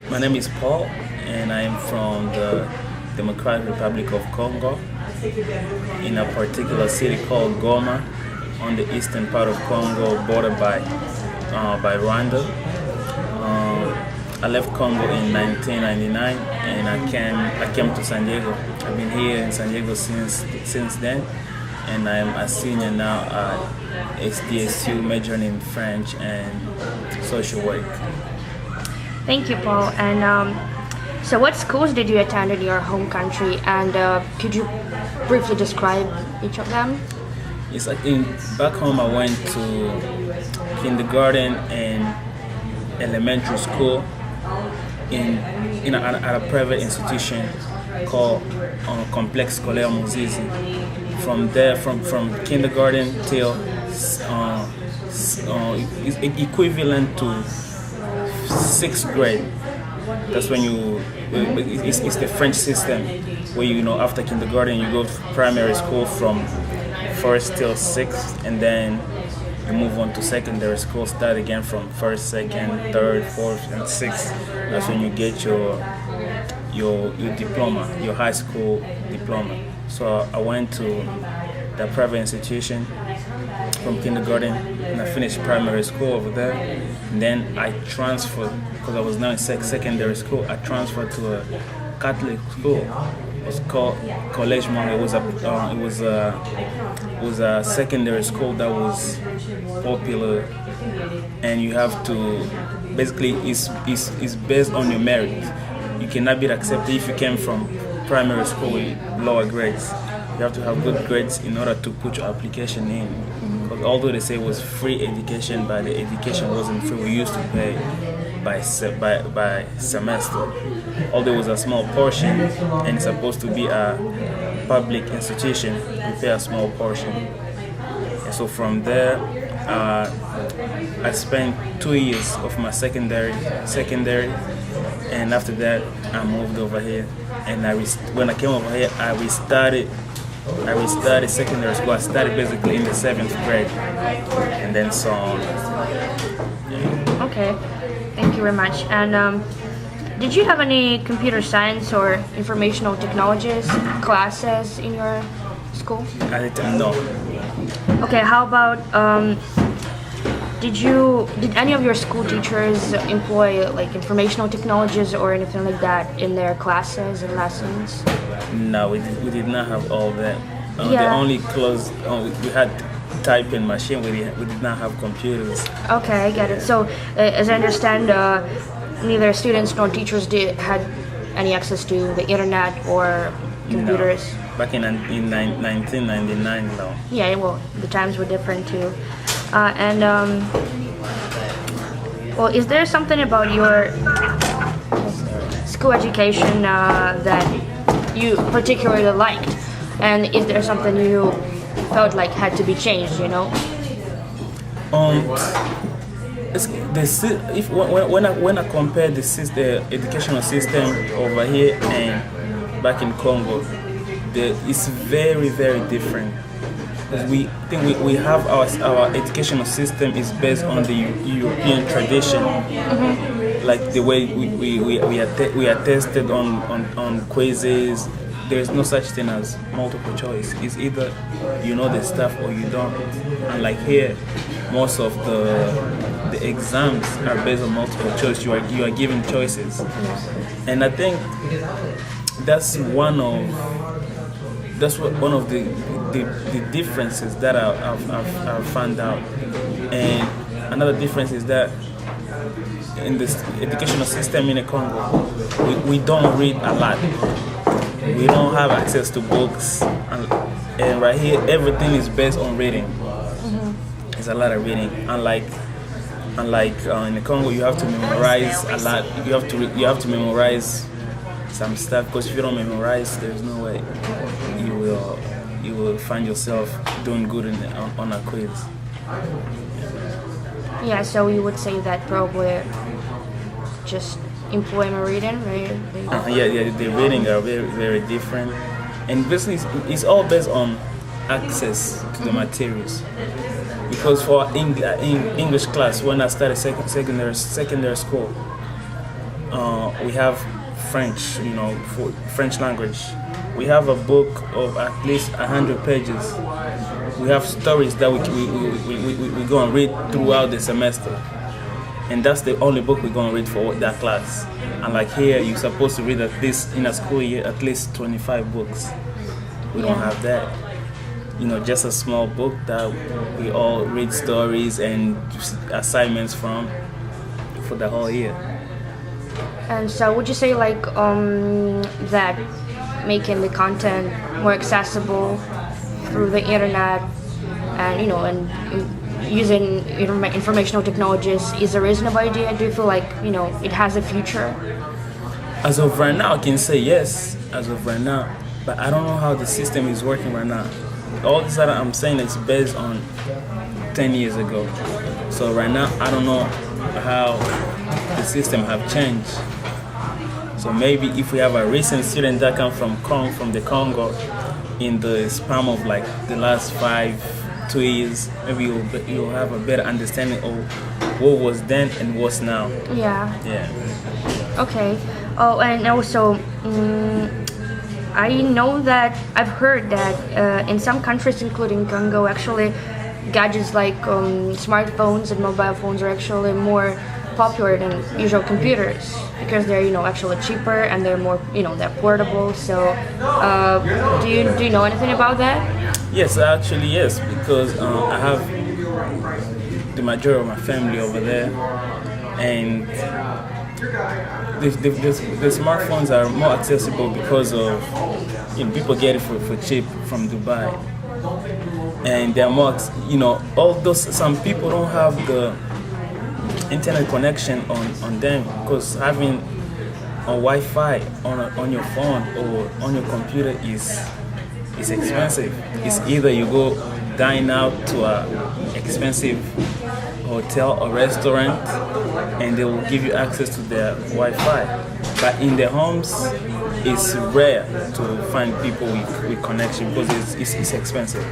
My name is Paul, and I am from the Democratic Republic of Congo, in a particular city called Goma, on the eastern part of Congo, bordered by Rwanda. I left Congo in 1999, and I came to San Diego. I've been here in San Diego since then, and I'm a senior now at SDSU, majoring in French and social work. Thank you, Paul. And so what schools did you attend in your home country, and could you briefly describe each of them? It's like back home I went to kindergarten and elementary school at a private institution called Complexe Scolaire Muzizi. From there, from kindergarten till equivalent to sixth grade. That's when it's the French system where after kindergarten you go to primary school from first till sixth, and then you move on to secondary school, start again from first, second, third, fourth, and sixth. That's when you get your diploma, your high school diploma. So I went to the private institution from kindergarten, and I finished primary school over there. And then I transferred, because I was now in secondary school, I transferred to a Catholic school. It was called College Mont. It was a secondary school that was popular, and you have to basically it's based on your merit. You cannot be accepted if you came from primary school with lower grades. You have to have good grades in order to put your application in. Because although they say it was free education, but the education wasn't free. We used to pay by semester. Although it was a small portion, and it's supposed to be a public institution, we pay a small portion. And so from there, I spent 2 years of my secondary, and after that, I moved over here. And when I came over here, I restarted secondary school. I started basically in the 7th grade, and then so on. Yeah. Okay, thank you very much. And did you have any computer science or informational technologies classes in your school? I didn't know. Okay, how about did any of your school teachers employ like informational technologies or anything like that in their classes and lessons? No, we did not have all that. Yeah. The only we had typing machine. We did not have computers. Okay, I get it. So, as I understand, neither students nor teachers had any access to the internet or computers. No. Back in 1999, no. Yeah, well, the times were different too. Well, is there something about your school education that you particularly liked? And is there something you felt like had to be changed, When I compare the educational system over here and back in Congo, it's very, very different. We think we have our educational system is based on the European tradition, like the way we are tested on quizzes. There's no such thing as multiple choice. It's either you know the stuff or you don't. And like here, most of the exams are based on multiple choice. You are given choices, and I think that's one of the differences that I've found out. And another difference is that in this educational system in the Congo, we don't read a lot. We don't have access to books, and right here everything is based on reading. It's a lot of reading. Unlike in the Congo, you have to memorize a lot. You have to memorize some stuff, because if you don't memorize, there's no way you will find yourself doing good on a quiz. Yeah, so you would say that probably just employment reading, right? Yeah, the reading are very, very different, and basically it's all based on access to the materials. Because for English class, when I started secondary school, we have French, for French language. We have a book of at least 100 pages. We have stories that we go and read throughout the semester. And that's the only book we're going to read for that class. And like here, you're supposed to read at least, in a school year, at least 25 books. We don't have that. Just a small book that we all read stories and assignments from for the whole year. And so would you say like that making the content more accessible through the internet and and using informational technologies is a reasonable idea? Do you feel like it has a future? As of right now, I can say yes, as of right now, but I don't know how the system is working right now. All this that I'm saying is based on 10 years ago. So right now, I don't know how the system have changed. So maybe if we have a recent student that come from the Congo in the span of like the last 2 years, maybe you'll have a better understanding of what was then and what's now. Yeah. Yeah. Okay. Oh, and also, I know that I've heard that in some countries, including Congo, actually, gadgets like smartphones and mobile phones are actually more popular than usual computers because they're actually cheaper and they're more they're portable. So, do you know anything about that? Yes, actually yes, because I have the majority of my family over there, and the smartphones are more accessible because of people get it for cheap from Dubai, and they're more although some people don't have the internet connection on them, because having a Wi-Fi on your phone or on your computer is expensive. It's either you go dine out to a expensive hotel or restaurant and they will give you access to their Wi-Fi. But in their homes, it's rare to find people with connection because it's expensive.